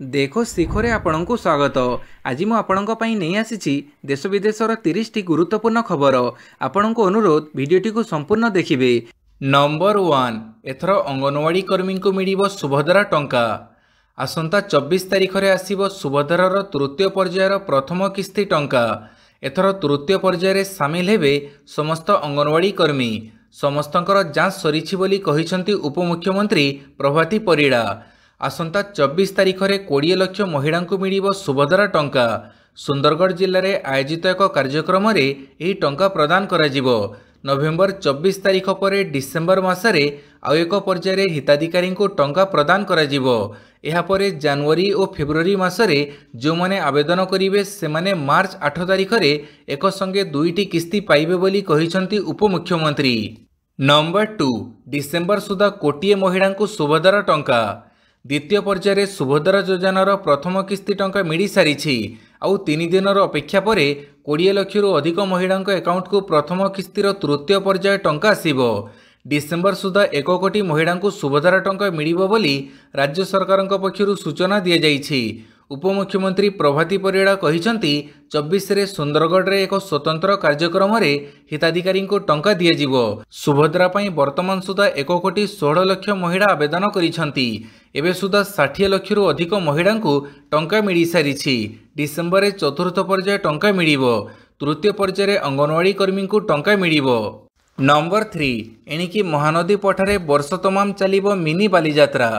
देखो शिखरे आपणଙ୍କୁ स्वागत। आज मु आपणଙ୍କ ପାଇଁ ନେଇ ଆସିଛି देश विदेशर 30 टी गुरुत्वपूर्ण खबर। आपणଙ୍କୁ अनुरोध भिडियोटी को संपूर्ण देखिबे। नंबर 1 एथर अंगनवाड़ी कर्मी को मिलिबो सुभद्रा टंका। आसंता 24 तारिख रे आसीबो सुभद्रार तृतीय पर्यायर प्रथम किस्ती टंका। एथर तृतीय पर्यायर सामिल हेबे समस्त अंगनवाड़ी कर्मी। समस्तंकर जांच सरीछि बोली कहिसंती उपमुख्यमंत्री प्रभाती परिड़ा। आसंता 24 तारिख रे 20 लाख महिला को मिलिबो सुभद्रा टंका। सुंदरगढ़ जिले में आयोजित एक कार्यक्रम रे एही टंका प्रदान करा जिवो। नवेम्बर 24 तारिख पर डिसेम्बर मासरे आउ एक पर्यायर हिताधिकारी को टंका प्रदान करा जिवो। एहा परे जनवरी और फेब्रुआरी मासरे जो माने आवेदन करिवे से माने मार्च 8 तारिख रे एक संगे दुईटी किस्ती पाइबे बोली कहिसंती उपमुख्यमंत्री। नंबर 2 डिसेम्बर सुधा कोटिए महिला को सुभद्रा टंका। द्वितीय पर्यायर सुभद्रा योजनार प्रथम किस्ती टंका मिली सारी। आउ 3 दिनर अपेक्षा पर 20 लाख अधिक महिला अकाउंट को प्रथम किस्तीर तृतीय पर्याय टंका आसिबो। डिसेम्बर सुधा 1 कोटी महिला को सुभद्रा टंका मिलिबो बोली राज्य सरकार पक्षरु सूचना दिया जाइछि। उपमुख्यमंत्री प्रभाती परिड़ा कहिसंती 24 रे सुंदरगढ़ रे एक स्वतंत्र कार्यक्रम रे हिताधिकारी को टंका दिया जिवो। सुभद्रा पई वर्तमान सुधा 1 कोटी 16 लाख महिला आवेदन करिसंती। एबे सुधा 60 लाख अधिक महिला को टंका मिली सारी। डिसेम्बर रे चतुर्थ पर्याय टंका मिलिबो। तृतीय पर्यायर अंगनवाड़ी कर्मी को टंका मिलिबो। नंबर 3 एणिकी महानदी पठारे वर्ष तमाम चलिबो मिनी बालीजात्रा।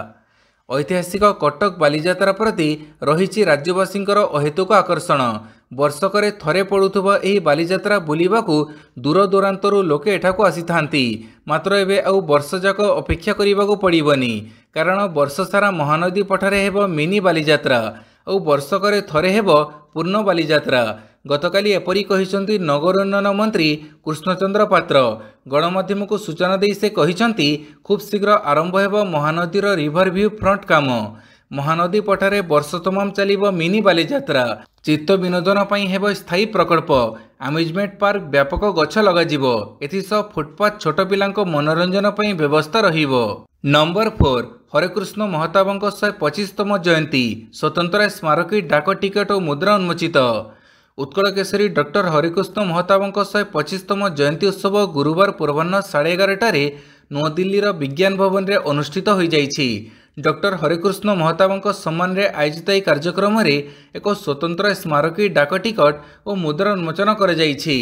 ऐतिहासिक कटक बालीजात्रा प्रति रही राज्यवासींकर अहेतुक आकर्षण। वर्षकरे थरे पड़ुथुबा एही बालीजात्रा बुलिबाकू दूर दूरांतरू लोके एठाकू आसीथांती। मात्र एबे आउ वर्ष जाक अपेक्षा करिबाकू पड़िबनी, कारण वर्ष सारा महानदी पठारे हेबो मिनी बालीजात्रा और वर्षकरे थरे हेबो पूर्ण बालीजात्रा। गतकाली एपरी कहिसंती नगर उन्नयन मंत्री कृष्णचंद्र पात्र। गणमाध्यम को सूचना दे से कहिसंती खूब शीघ्र आरंभ हेबो महानदीर रिभर व्यू फ्रंट काम। महानदी पठारे वर्ष तमाम चलिबो मिनी बालीजात्रा। चित्त विनोदन पई हेबो स्थायी प्रकल्प। अम्यूजमेंट पार्क व्यापक गछ लगाजिबो। एथिसह फुटपाथ छोट पिलांको मनोरंजन पई व्यवस्था रहिबो। नंबर 4 हरेकृष्ण महताबंक 125तम जयंती। स्वतंत्र स्मारकी डाक टिकट और मुद्रा उन्मोचित। उत्कल केसरी डॉक्टर हरिकृष्ण महताबंक 125तम जयंती उत्सव गुरुवार पूर्वाह्न 11:30 नूआदिल्लीर विज्ञान भवन रे अनुष्ठित हो जाइछि। डॉक्टर हरिकृष्ण महताबंक सम्मान रे आयोजित यह कार्यक्रम रे एक स्वतंत्र स्मारकी डाक टिकट और मुद्रा उन्मोचन कर जाइछि।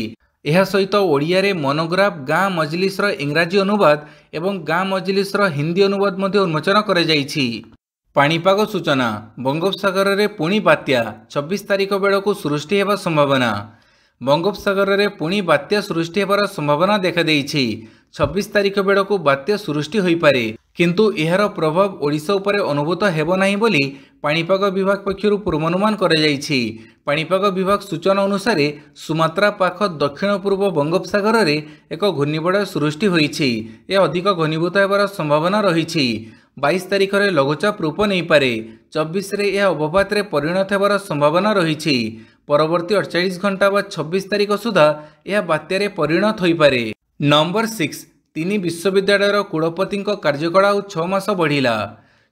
एहा सहित ओडिया रे मोनोग्राफ गाँ मजलिसर इंग्राजी अनुवाद एवं गाँ मजलिसर हिंदी अनुवाद मध्य उन्मोचन कर जाइछि। पाणीपाग सूचना बंगोपसागर रे पुणी बात्या 26 तारिख बेलू सृष्टि हेबा संभावना। बंगोपसागर रे पुणी बात्या सृष्टि हेबार संभावना देखा देइछि। 26 तारिख बेलू बात्या सृष्टि होई पारे, किंतु एहार प्रभाव ओडिशा उपरे अनुभूत हेबो नाही बोली पाणीपाग विभाग पक्षरु पूर्वानुमान करा जाइछि। पाणीपाग विभाग सूचना अनुसार सुमात्रा पाख दक्षिण पूर्व बंगोपसागर रे एक घूर्णिबलय सृष्टि होइछि। ए अधिक घनीभूत हेबार संभावना रहिछि। 22 तारिख रे लघुचाप रूप नहीं पारे। 24 रे यह अवपात रे परिणत हेबार संभावना रहिछि। परवर्ती 48 घंटा बा 26 तारिख सुधा यह बात्यारे परिणत होई पारे। नंबर 6 तीन विश्वविद्यालयर कुलपति कार्यकाल 6 मास बढ़िला।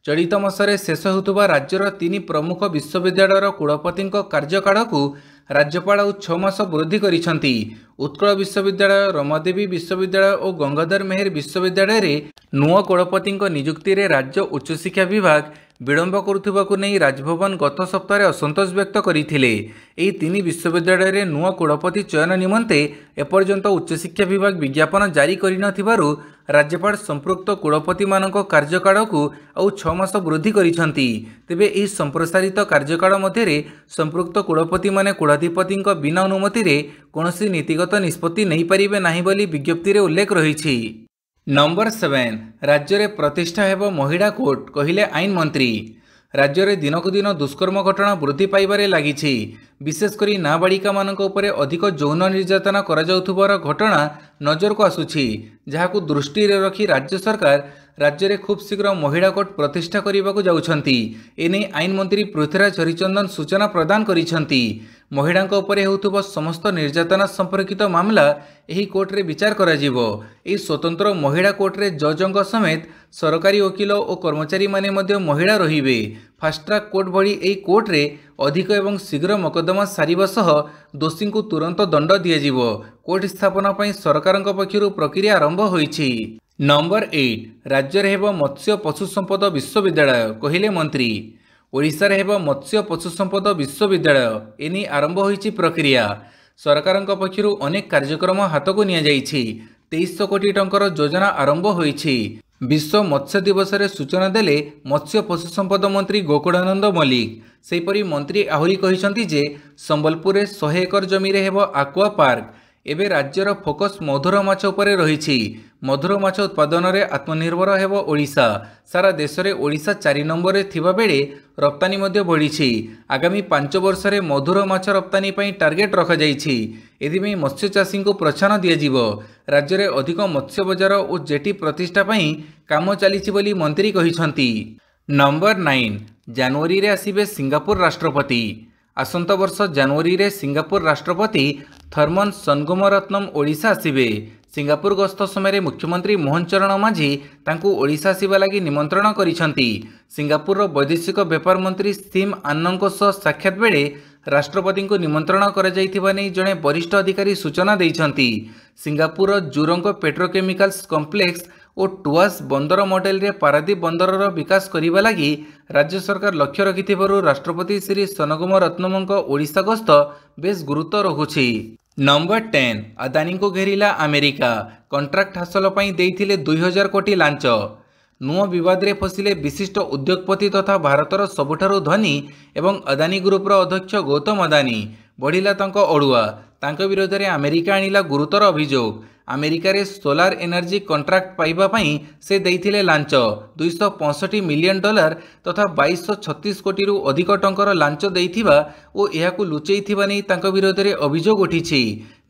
चलित मासरे शेष होतुबा राज्यर 3 प्रमुख विश्वविद्यालयर कुलपति कार्यकाल को राज्यपाल 6 मास वृद्धि करिसंती। उत्कल विश्वविद्यालय, रमादेवी विश्वविद्यालय और गंगाधर मेहर विश्वविद्यालय रे नुआ कुलपति नियुक्ति रे राज्य उच्च शिक्षा विभाग विलंब करुथिबाकु नै राजभवन गत सप्ताह असंतोष व्यक्त करथिले। एही 3 विश्वविद्यालय रे नुआ कुलपति चयन निमंते एपर्यंत उच्च शिक्षा विभाग विज्ञापन जारी करिनथिबारु राज्यपाल संपृक्त कुलपति मानक कार्यकाल को आउ 6 मास वृद्धि करिसंती। तेबे एही संप्रसारित कार्यकाल मध्यरे संपृक्त कुलपति माने कुलाधिपति बिना अनुमति रे कोनोसी नीतिगत निष्पत्ति नहीं पारिबे नाही बोली विज्ञप्ति रे उल्लेख रहिछि। नंबर 7 राज्य रे प्रतिष्ठा हेबो महिला कोर्ट कहिले आईन मंत्री। राज्य रे दिनकु दिन दुष्कर्म घटना वृद्धि पाइबारे लागिछि। विशेषकर नाबालिका मानक उपरे अधिक यौन निर्यातना करा जाउथुबार घटना नजर को आसुछि, जहाकु दृष्टि रे रखी राज्य सरकार राज्य रे खूब शीघ्र महिला कोर्ट प्रतिष्ठा करिबाकु जाउछंती। एने आईन मंत्री पृथ्वीराज हरिचंदन सूचना प्रदान करिसंती। महिलांक उपरे हेउथुबो समस्त निर्यातना संपर्कित मामला एही कोर्ट रे विचार करा जिवो। एही स्वतंत्र महिला कोर्ट रे जजंग समेत सरकारी वकील और कर्मचारी माने मध्य महिला रहिबे। फास्ट ट्रैक कोर्ट भली एही कोर्ट रे अधिक एवं शीघ्र मकदमा सारिबा सह दोषी को तुरंत दंड दिया जिवो। कोर्ट स्थापना पई सरकारक पक्षरु प्रक्रिया आरंभ होईछि। नंबर 8 राज्य रे हेबो मत्स्य पशु संपद विश्वविद्यालय कहिले मंत्री। ओडिशा रे हेबो मत्स्य पशु संपद विश्वविद्यालय एनी आरंभ होईछि प्रक्रिया। सरकारक पक्षरु अनेक कार्यक्रम हाथ को निया जाईछि। 2300 कोटी टंकर योजना आरंभ होईछि। विश्व मत्स्य दिवस रे सूचना देले मत्स्य पशु संपद मंत्री गोकुलानंद मल्लिक। सेहीपरि मंत्री आहुरी कहिसंती जे संबलपुर रे 100 एकर जमी रे हेबो आक्वा पार्क। एबे राज्यर फोकस मधुर माछ उपरे रहिछि। मधुर माछ उत्पादन रे आत्मनिर्भर हेबो ओडिशा। सारा देश रे ओडिशा 4 नंबर रे थिबा बेले रप्तानी मध्ये बढ़िछि। आगामी 5 वर्ष रे मधुर माछ रप्तानी पई टार्गेट रखा जाईछि। एदिमे मत्स्य चाषी को प्रोत्साहन दिया जिवो। राज्य रे अधिक मत्स्य बजार और जेटी प्रतिष्ठा पई काम चलिछि बोली मंत्री कहिसंती। नंबर 9 जनवरी रे आसीबे सिंगापुर राष्ट्रपति। आसंता वर्ष जनवरी रे सिंगापुर राष्ट्रपति थर्मन सनगुमरत्नम ओडिशा आसीबे। सिंगापुर गस्त समय मुख्यमंत्री मोहन चरण माझी तांकू ओडिशा आसीबा लागि निमंत्रण करिसंती। सिंगापुर वैदेशिक व्यापार मंत्री सिम आन्नंको सह साक्षात बेले राष्ट्रपति को निमंत्रण करा जाइथिबा नै जणे वरिष्ठ अधिकारी सूचना दैछंती। सिंगापुर जुरंग पेट्रोकेमिकल्स कॉम्प्लेक्स और टुआस बंदर मॉडल रे पारादीप बंदरर विकास करिबा लागि राज्य सरकार लक्ष्य रखिथिबारु राष्ट्रपति श्री सनगुमरत्नमଙ୍କ ओडिशा गस्त बेस गुरुत्व रखुछि। नंबर 10 अदानी को घेरिला अमेरिका। कॉन्ट्रैक्ट हासिल पई देइथिले 2000 कोटी लांच। नुआ विवाद रे फसिले विशिष्ट उद्योगपति तथा भारतर सबुठारु धनी एवं अदानी ग्रुपर अध्यक्ष गौतम अदानी। बढ़िला तांको अड़ुआ। तांको विरोध में अमेरिका आनिला गुरुतर अभियोग। अमेरिका रे सोलार एनर्जी कॉन्ट्रैक्ट पाइबा पई से देइथिले लांच। $265 मिलियन तथा 2236 कोटी रु अधिक टंकर लांच देइथिबा ओ एहाकु लुचेइथिबा नै तांको विरोध में अभियोग उठिछि।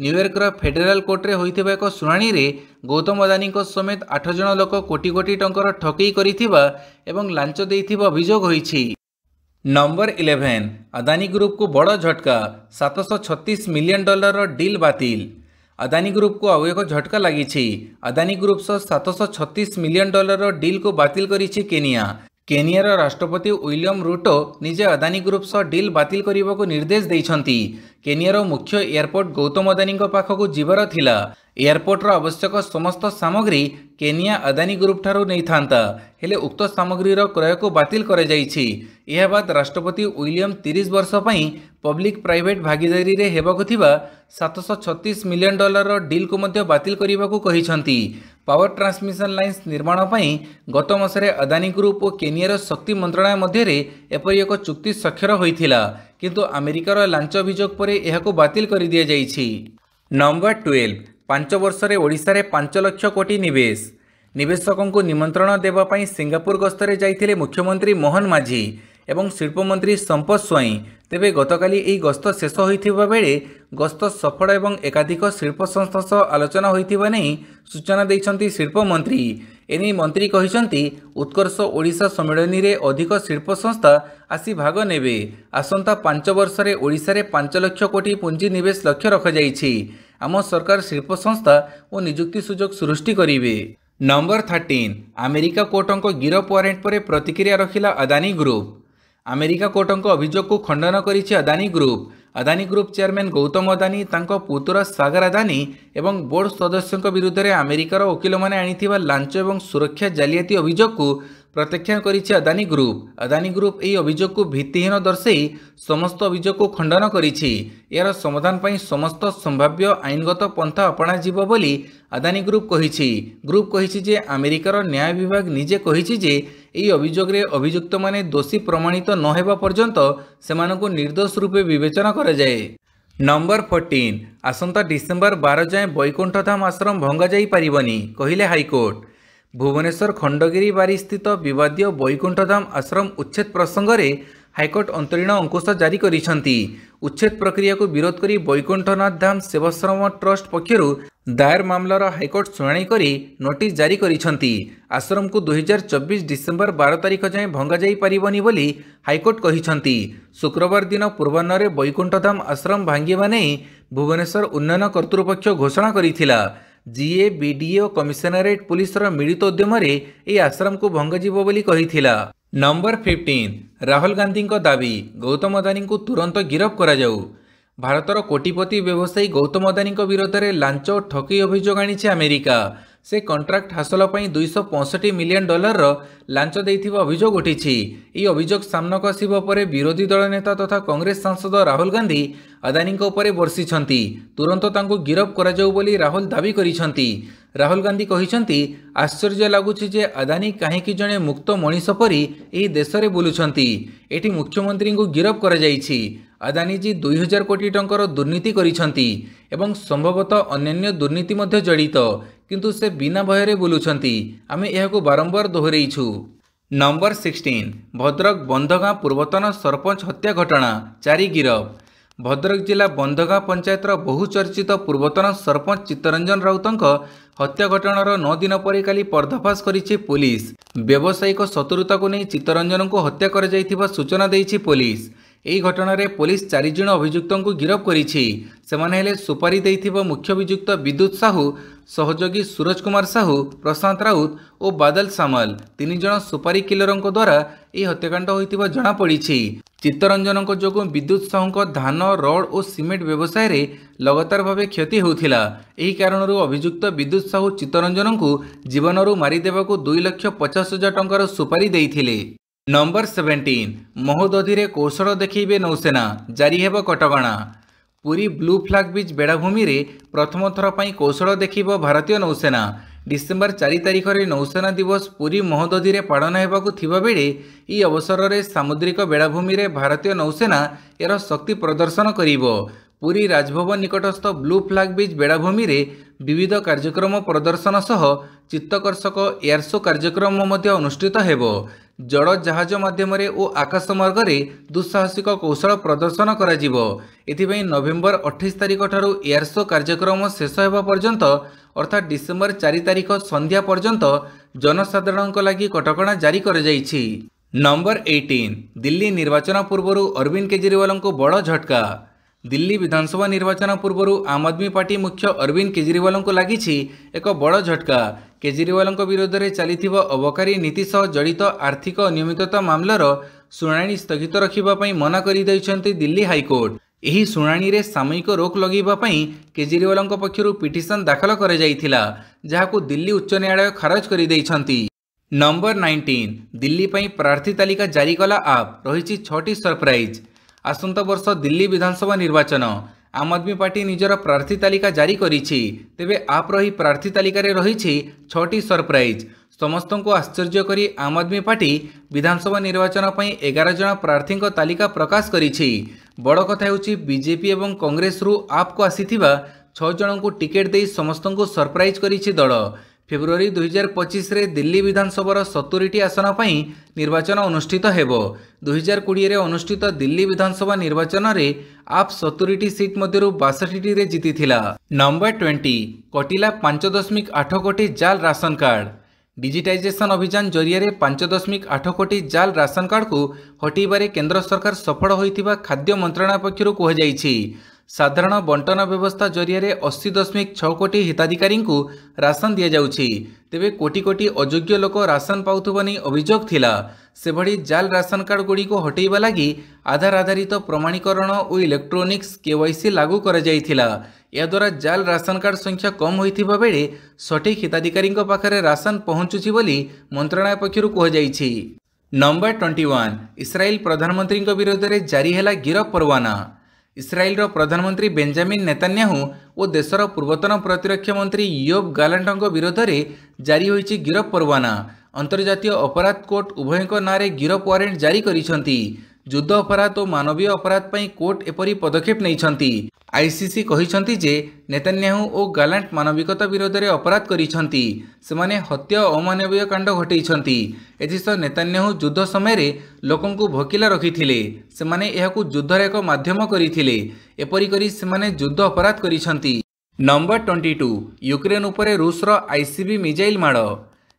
न्यूयॉर्कर फेडरल कोर्ट रे होइथिबा एक सुनानी रे गौतम अदानी को समेत 8 जन लोक कोटी कोटी टंकर ठकेई करिथिबा एवं लांच देइथिबा अभियोग होइछि। नंबर 11 अदानी ग्रुप को बड़ झटका। $736 मिलियन डील बातिल। अदानी ग्रुप को आउ एक झटका लगी। अदानी ग्रुप सह $736 मिलियन डील को बातिल करिछि केनिया। केनियार राष्ट्रपति विलियम रूटो निजे अदानी ग्रुप सह डील बातिल करने को निर्देश देइछंती। केनियार मुख्य एयरपोर्ट गौतम अदानी पाखक जीवार थिला। एयरपोर्टर आवश्यक समस्त सामग्री केनिया अदानी ग्रुप ठारू नहीं थांता, हेले उक्त सामग्रीर क्रय को बातिल करे जाइछि। यह बाद राष्ट्रपति विलियम 30 वर्ष पई पब्लिक प्राइवेट भागीदारी रे हेबाकु थिबा $736 मिलियन डील को मध्य बातिल करने कहिसंती। पावर ट्रांसमिशन लाइन्स निर्माण पई गत मासरे अदानी ग्रुप और केनियार शक्ति मंत्रालय मध्य एपरि एक चुक्ति स्वाक्षर होइथिला, किंतु अमेरिकार लांच अभियोग पर एहाकु बातिल कर दिया जाइछि। नंबर 12 5 वर्ष रे ओडिशा रे 5 लाख कोटी निवेश। निवेशकों को निमंत्रण देवा पई सिंगापुर गस्तरे जाइथिले मुख्यमंत्री मोहन माझी एवं शिल्प मंत्री संपत स्वाई। तेबे गतकाली एही गस्त शेष होइथिबा बेले गस्त सफल एवं एकाधिक शिल्प संस्था सह आलोचना होइथिबा नै सूचना दैछंती शिल्प मंत्री। एनी मंत्री कहिसंती उत्कर्ष ओडिशा सम्मेलनी रे अधिक शिल्प संस्था आसी भाग नेबे। आसंता 5 वर्ष रे ओडिशा रे 5 लाख कोटी पुंजी निवेश लक्ष्य रखा जाइछि। आम सरकार शिल्प संस्था और नियुक्ति सुजोग सृष्टि करिवे। नंबर 13 अमेरिका कोर्टों गिरफ वारेंट पर प्रतिक्रिया रखिला अदानी ग्रुप। अमेरिका कोर्टों अभियोग को खंडन करिछि Adani group. Adani group chairman Gautam Adani तांको पुत्र सागर अदानी एवं बोर्ड सदस्यों विरुद्ध में अमेरिकार वकिल मैंने आनिथिबा लांच एवं सुरक्षा जालियाती अभियोग को प्रत्याख्यान करिछि अदानी ग्रुप। अदानी ग्रुप एही अभियोग को भित्तिहीन दर्शाई समस्त अभियोग को खंडन करिछि। यार समाधान पई समस्त संभाव्य आईनगत पंथा अपना जीव बोली अदानी ग्रुप कहिछि। ग्रुप कहिछि जे अमेरिकार न्याय विभाग निजे कहिछि जे एही अभियोग रे अभियुक्त माने दोषी प्रमाणित न हेबा पर्यंत सेमानकु निर्दोष रूपे विवेचना करा जाए। नंबर 14 आसंता डिसेम्बर 12 जाए बैकुंठ धाम आश्रम भंगा जाई पारिबनी कहिले हाईकोर्ट। भुवनेश्वर खंडगिरी बारी स्थित विवादीय बैकुंठ धाम आश्रम उच्छेद प्रसंग में हाईकोर्ट अंतरीण अंकुश जारी करिसंती। उच्छेद प्रक्रिया को विरोध करी वैकुंठनाथ धाम सेवाश्रम ट्रस्ट पक्षरु दायर मामलार हाइकोर्ट शुणाणी करी नोटिस जारी करिसंती। आश्रम को 2024 डिसेम्बर 12 तारिख जाए भंगा जाई परिबनी बोली हाइकोर्ट कहिसंती। शुक्रवार दिन पूर्वाह्न वैकुंठधाम आश्रम भांगिबा नै भुवनेश्वर उन्नयन कर्तृपक्ष घोषणा करिथिला। जीए बीडीए और कमिशनरेट पुलिस मिलित उद्यम ए आश्रम को भंगाजिबो बोली कहिथिला। नंबर 15 राहुल गांधी दाबी गौतम अदानी को तुरंत गिरफ करा जाऊ। भारतर कोटिपति व्यवसायी गौतम अदानी विरोध में लांच और ठकई अभियोग आनी अमेरिका। से कॉन्ट्रैक्ट हासिल पर $265 मिलियन लांच देथिबा अभियोग उठी। यह अभियोग सामनाक आसिबा परे विरोधी दल नेता तथा कांग्रेस सांसद राहुल गांधी अदानी उपरे बर्षिछंती। तुरंत तांको गिरफ करा जाऊ बोली राहुल दाबी करिछंती। राहुल गांधी कहिछंती आश्चर्य लागुछि जे अदानी काहेकि जणे मुक्त मनीष परी एही देश रे बुलुछंती। एठी मुख्यमंत्री को गिरफ करा जाइछि। अदानी जी 2000 कोटी टंकार दुर्नीति करिछंती एवं संभवतः अन्य दुर्नीति मध्य जड़ित, किंतु से बिना भୟରେ बुलुछंती। आमे एहाको बारंबार दोहरेइछु। नंबर 16 भद्रक बंधगाँ पूर्वतन सरपंच हत्या घटना 4 गिरफ। भद्रक जिला बंधगाँ पंचायतर बहुचर्चित पूर्वतन सरपंच चित्तरंजन राउतଙ୍କ हत्या घटनार 9 दिन पर काली पर्दाफाश करिछि पुलिस। व्यावसायिक शत्रुता को नहीं चित्तरंजन को हत्या कर जाइथिबा सूचना देइछि पुलिस। एही घटना रे पुलिस 4 जण अभियुक्तों को गिरफ करिछि। सेमाने हेले सुपारी देइथिबा मुख्य अभियुक्त विद्युत साहू, सहयोगी सूरज कुमार साहू, प्रशांत राउत और बादल सामल 3 जण सुपारी किलरंक द्वारा एही हत्याकांड होइथिबा जणा पड़िछि। चित्तरंजन जोगु विद्युत साहू धान रड और सिमेंट व्यवसाय रे लगातार भावे क्षति होउथिला। एही कारणरू अभियुक्त विद्युत साहू चित्तरंजन को जीवनरू मारिदेबाकू 2,50,000 टंकार सुपारी देइथिले। नंबर 17 महोदधि रे कौशल देखैबे नौसेना, जारी हेब कटकणा। पुरी ब्लू फ्लैग बीच बेड़ाभूमि रे प्रथम थर पई कौशल देखिब भारतीय नौसेना। डिसेम्बर 4 तारिख रे नौसेना दिवस पुरी महोदधि रे पालन हेबाकू थिबा बेले ई अवसर रे सामुद्रिक बेड़ाभूमि रे भारतीय नौसेना एकर शक्ति प्रदर्शन करिबो। पुरी राजभवन निकटस्थ ब्लू फ्लैग बीच बेड़ाभूमि रे विविध कार्यक्रम प्रदर्शन सह चित्तकर्षक एयर शो कार्यक्रम मध्य अनुष्ठित हेबो। जड़ जहाज माध्यम और आकाश मार्ग में दुस्साहसिक कौशल प्रदर्शन कराजिबो। एथिपई नवेम्बर 28 तारिख ठारू एयर शो कार्यक्रम शेष हेबा पर्यंत अर्थात डिसेम्बर 4 तारिख संध्या पर्यंत जनसाधारण लगी कटकणा जारी कर जाइछि। नंबर 18 दिल्ली निर्वाचन पूर्व अरविंद केजरीवाल को बड़ झटका। दिल्ली विधानसभा निर्वाचन पूर्व आम आदमी पार्टी मुख्य अरविंद केजरीवाल को लगी एक बड़ झटका। केजरीवाल विरोध में चली अबकारी नीति सह जड़ित आर्थिक अनियमितता मामलार शुणाणी स्थगित रखा मना कर दिल्ली हाइकोर्ट। यही शुणाणी रे सामयिक रोक लगेवाई केजरीवाल पक्षर पिटिशन दाखल कर जहां दिल्ली उच्च न्यायालय खारज कर देइछंती। नंबर 19 दिल्ली पई प्रार्थी तालिका जारी कला आप रही 6टी सरप्राइज। आसंता वर्ष दिल्ली विधानसभा निर्वाचन आम आदमी पार्टी निजर प्रार्थी तालिका जारी करिछि। तेबे आप रही प्रार्थी तालिका रे रही 6टी सरप्राइज। समस्त को आश्चर्य करी आम आदमी पार्टी विधानसभा निर्वाचन पई 11 जन प्रार्थी तालिका प्रकाश करिछि। बड़ कथा हेउछि बीजेपी एवं कांग्रेस रु आप को आसीथिबा 6 जन को टिकेट दे समस्त को सरप्राइज करिछि दल। फेब्रुआरी 2025 रे दिल्ली विधानसभा 70टी आसन पर निर्वाचन अनुष्ठित हेबो। 2020 रे अनुष्ठित दिल्ली विधानसभा निर्वाचन रे आप 70टी सीट मध्यरु 62टी रे जीतिथिला। नंबर 20 कटिला 5.8 कोटी जाल राशन कार्ड। डिजिटाइजेशन अभियान जरिया 5.8 कोटी जाल राशन कार्ड को हटेबारे केंद्र सरकार सफल होइथिबा खाद्य मंत्रालय पक्षरु कहजाइछि। साधारण बंटन व्यवस्था जरिया 80.6 कोटी हिताधिकारी को राशन दि जाउछि। तेबे कोटी कोटी अयोग्य लोक राशन पाउथुबा नहीं अभियोग थिला। से भड़ी जाल राशन कार्ड गुड़ी को हटेबा लगी आधार आधारित प्रमाणीकरण और इलेक्ट्रोनिक्स केवाईसी लागू कर जाइथिला। या द्वारा जाल राशन कार्ड संख्या कम होइथिबा बेले सठिक हिताधिकारी पाखरे राशन पहुंचुछि बोली मंत्रालय पक्षरु कहजाइछि। नंबर 21 इस्राएल प्रधानमंत्री विरोध में जारी हैला गिरफ परवाना। इस्राएल प्रधानमंत्री बेंजामिन नेतान्याहू और देशर पूर्वतन प्रतिरक्षा मंत्री योब गालांट विरोध में जारी होइछि गिरफ परवाना। अंतर्जातीय अपराध कोर्ट उभयों नारे गिरफ वारेंट जारी करिसंती। युद्ध अपराध और मानवीय अपराध पर कोर्ट एपरी पदक्षेप नहीं। आईसीसी कहिसंती जे नेतान्याहू और गालांट मानविकता विरोध में अपराध करिसंती। सेमाने हत्या और अमानवीय कांड घटैछंती। एथिसह नेतान्याहू युद्ध समय लोकंकु भोकिला रखिथिले। सेमाने एहाकु युद्धर एक माध्यम करिथिले। एपरी करी सेमाने युद्ध अपराध करिसंती। नंबर 22 यूक्रेन उपरे रूस रो आईसीबी मिसाइल माड़।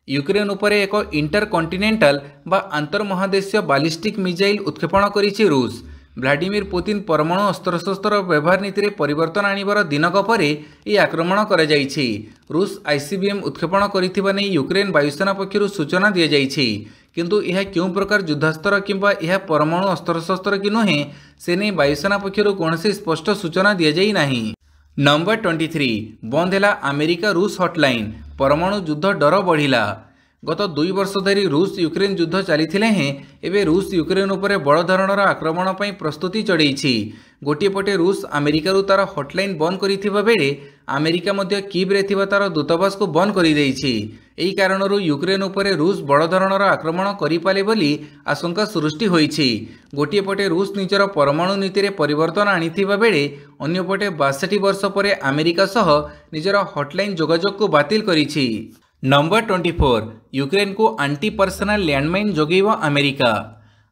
यूक्रेन उपरे एक इंटरकंटिनेंटल बा अंतर्महादेशीय बालिस्टिक मिसाइल उत्क्षेपण करिछि रूस। व्लादिमीर पुतिन परमाणु अस्त्रशस्त्र व्यवहार नीति में परिवर्तन आनिबार दिनक पर यह आक्रमण कर रूस आईसीबीएम उत्क्षेपण कर यूक्रेन वायुसेना पक्षर सूचना दी जाइछि। किंतु यह क्यों प्रकार युद्धास्त्र किंबा यह परमाणु अस्त्रशस्त्र कि नुहे से नहीं वायुसेना पक्षर कौन स्पष्ट सूचना दी जाई नाही। नंबर 23 बंद है अमेरिका रूस हॉटलाइन। परमाणु युद्ध डर बढ़िला। गत 2 वर्ष धरी रूस यूक्रेन युद्ध चली एवं रूस यूक्रेन उपरे बड़ धरणर आक्रमण पर प्रस्तुति चढ़ाई। गोटे पटे रूस अमेरिका तार हॉटलाइन बंद करिथिबा बेले अमेरिका मध्य कीव रे थिबा तार दूतावास को बंद कर देइछि। एही कारणरू यूक्रेन उपरे रूस बड़ धरणर आक्रमण करिपाले बोली आशंका सृष्टि होइछि। गोटे पटे रूस निजर परमाणु नीति में परिवर्तन आनिथिबा बेले अन्यपटे 62 वर्ष पर अमेरिका सह निजर हॉटलाइन जोगाजोग को बातिल करिछि। नंबर 24 यूक्रेन को आंटी पर्सनल लैंडमाइन जोगेब अमेरिका।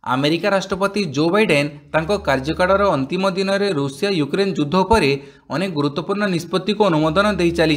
अमेरिका राष्ट्रपति जो बाइडेन तांको कार्यकालर अंतिम दिन में रूसिया यूक्रेन युद्ध पर अनेक गुरुत्वपूर्ण निष्पत्ति को अनुमोदन दे चली।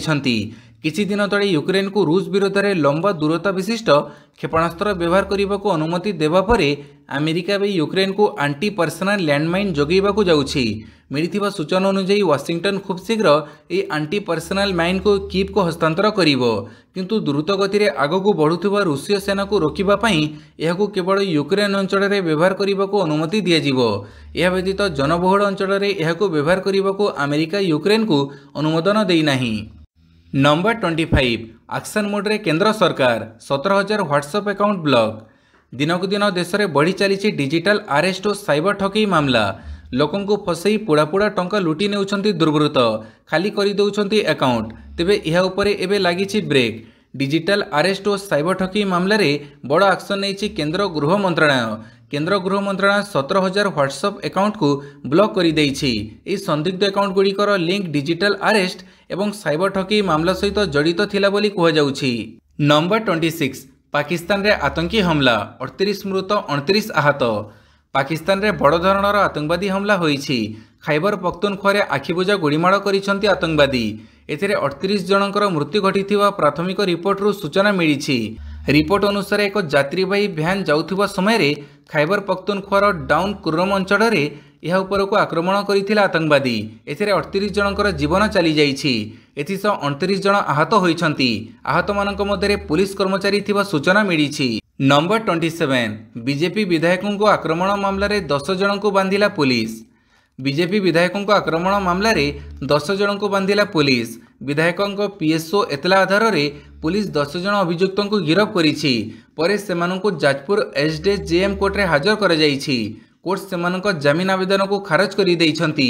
किछि दिन तले यूक्रेन को रूस विरोध में लंबा दूरता विशिष्ट क्षेपणास्त्र व्यवहार करने को अनुमति देवा परे अमेरिका भी यूक्रेन को आंटी पर्सनल लैंडमाइन जोगेबाकू जाउछि। मिलिथिबा सूचना अनुसार वाशिंगटन खूब शीघ्र ये आंटी पर्सनल माइन को कीव को हस्तांतर करिवो। किंतु द्रुत गति में आगकू बढ़ुथिबा रूसीय सेना को रोकिबा पई एहाकू केवल यूक्रेन अंचल में व्यवहार करने को अनुमति दियाजिवो। यह व्यतीत जनबहुल अंचल में एहाकू व्यवहार करने को अमेरिका यूक्रेन को अनुमोदन देई नाही। नंबर 25 एक्शन मोड रे केंद्र सरकार 17,000 व्हाट्सएप अकाउंट ब्लॉक। दिनकू दिन देश में बढ़ी चली डिजिटल अरेस्ट और साइबर ठकई मामला। लोकों को फसई पुड़ा पुड़ा टंका लुटी नेउछंती दुर्बृत्त खाली करी दउछंती अकाउंट। तेबे यह उपरे एबे लागिछि ब्रेक। डिजिटल अरेस्ट और साइबर ठकई मामला रे बड़ एक्शन नेछि केंद्र गृह मंत्रालय। केंद्र गृह मंत्रालय 17,000 व्हाट्सएप अकाउंट को ब्लॉक कर देइछि। एही संदिग्ध अकाउंट गुड़िकर लिंक डिजिटल अरेस्ट एवं साइबर ठकई मामला सहित जड़ित थिला बोली कह जाउछि। नंबर 26 पाकिस्तान रे आतंकी हमला 38 मृत 29 आहत। पाकिस्तान रे बड़ धरणर आतंकवादी हमला होइछि। खैबर पख्तूनख्वा आखिबुझा गुड़ीमाड़ करिसंती आतंकवादी। एथिरे 38 जनकर मृत्यु घटिथिबा प्राथमिक रिपोर्टरू सूचना मिलिछि। रिपोर्ट अनुसार एक यात्रीवाही भ्यान जाउथिबा समय खैबर पख्तूनख्वार डाउन कुर्रम अंचल रे यह उपर को आक्रमण करथिला आतंकवादी। एथिरे 38 जनकर जीवन चली जाइछि। एथिसह 29 जन आहत होइछंती। आहत मानक मध्यरे पुलिस कर्मचारी थिबा सूचना मिलिछि। नंबर 27 बीजेपी विधायकों को आक्रमण मामला रे 10 जन को बांधिला पुलिस। बीजेपी विधायकों को आक्रमण मामला रे 10 जन को बांधिला पुलिस। विधायकों पीएसओ एतला आधार रे पुलिस 10 जन अभियुक्तों को गिरफ्त करिछि। परे सेमानंकु जाजपुर एसडीजेएम कोर्ट रे हाजर करा जाइछि। कोर्ट सेमानंक जमीन आवेदन को खारज करि दैछंती,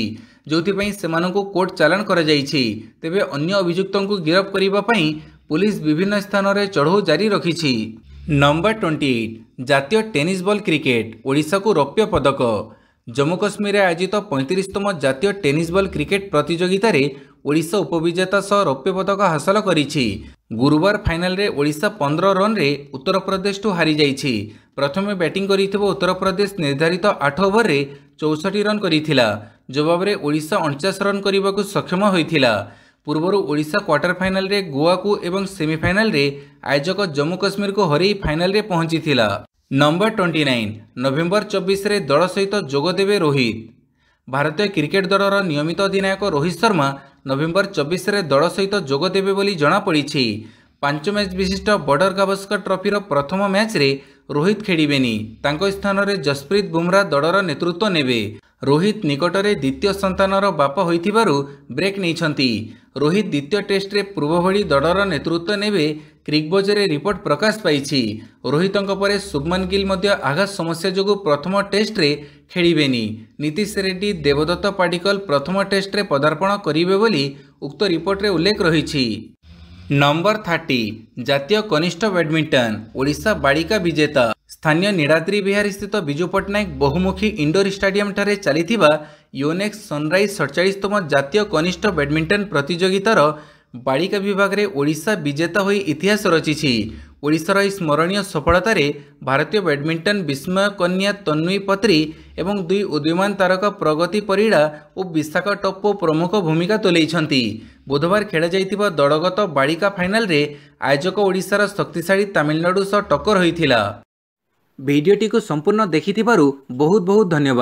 जोथिपई सेमानंकु कोर्ट चालान करा जाइछि। तेबे अन्य अभियुक्तों को गिरफ्त करिबा पई पुलिस विभिन्न स्थान रे चढ़ऊ जारी रखिछि। नंबर 28 जातीय टेनिस बॉल क्रिकेट ओडिशा को रौप्य पदक। जम्मू कश्मीर आयोजित 35तम जातीय टेनिस बॉल क्रिकेट प्रतियोगिता रे ओडिशा उपविजेता सह रौप्य पदक हासिल करिछि। गुरुवार फाइनल रे ओडिशा 15 रन रे उत्तर प्रदेश टू हारी जाइछि। प्रथमे बैटिंग करिथिबो उत्तर प्रदेश निर्धारित 8 ओवर रे 64 रन करिथिला। जवाब रे ओडिशा 49 रन करबाकू सक्षम होइथिला। पूर्वर ओडिशा क्वार्टर फाइनल रे गोवा को एवं सेमीफाइनल रे आयोजक जम्मू कश्मीर को हरई फाइनल रे पहुंचीथिला। नंबर 29 नवेम्बर 24 रे दल सहित जोगदेवे रोहित। भारतीय क्रिकेट दलर नियमित अधिनायक रोहित शर्मा नवेम्बर 24 रे दल सहित जोगदेवे बोली जना पड़िछि। 5 मैच विशिष्ट बॉर्डर गावस्कर ट्रॉफीर प्रथम मैच रे रोहित खेलिबेनी। तांको स्थान रे जसप्रीत बुमराह दलर नेतृत्व नेबे। रोहित निकटरे द्वितीय संतानर बाप होइथिबारु ब्रेक नैछंती। रोहित द्वितीय टेस्ट रे पूर्व भली दलर नेतृत्व नेबे क्रिकबजरे रिपोर्ट प्रकाश पाइछि। रोहितंक परे शुभमन गिल मध्य आघात समस्या जोगु प्रथम टेस्ट रे खेलिबेनी। नीतीश रेड्डी देवदत्त पाडिकल प्रथम टेस्ट रे पदार्पण करिवे बोली उक्त रिपोर्ट रे उल्लेख रहिछि। नंबर 30 जातीय कनिष्ठ बैडमिंटन ओडिशा बालिका विजेता स्थानीय नीलाद्रि विहार स्थित विजु पट्टनायक बहुमुखी इंडोर स्टाडियम ठारे चलिथिबा योनेक्स सनराइज 47तम जातीय कनिष्ठ बैडमिंटन प्रतियोगितार बालिका विभाग में ओडिशा विजेता होई इतिहास रचिछि। ओडिशार यह स्मरणीय सफलतार भारतीय बैडमिंटन विस्मय कन्या तन्वी पत्री एवं दुई उदीयमान तारका प्रगति परिड़ा और विशाखा टप्पो प्रमुख भूमिका तुलैछन्ति। बुधवार खेल जाइतिबा दलगत बालिका फाइनाल रे आयोजक ओडिशार शक्तिशाली तमिलनाडु सह टक्कर होइथिला। भिडियोटी को संपूर्ण देखिथिबारु बहुत बहुत धन्यवाद।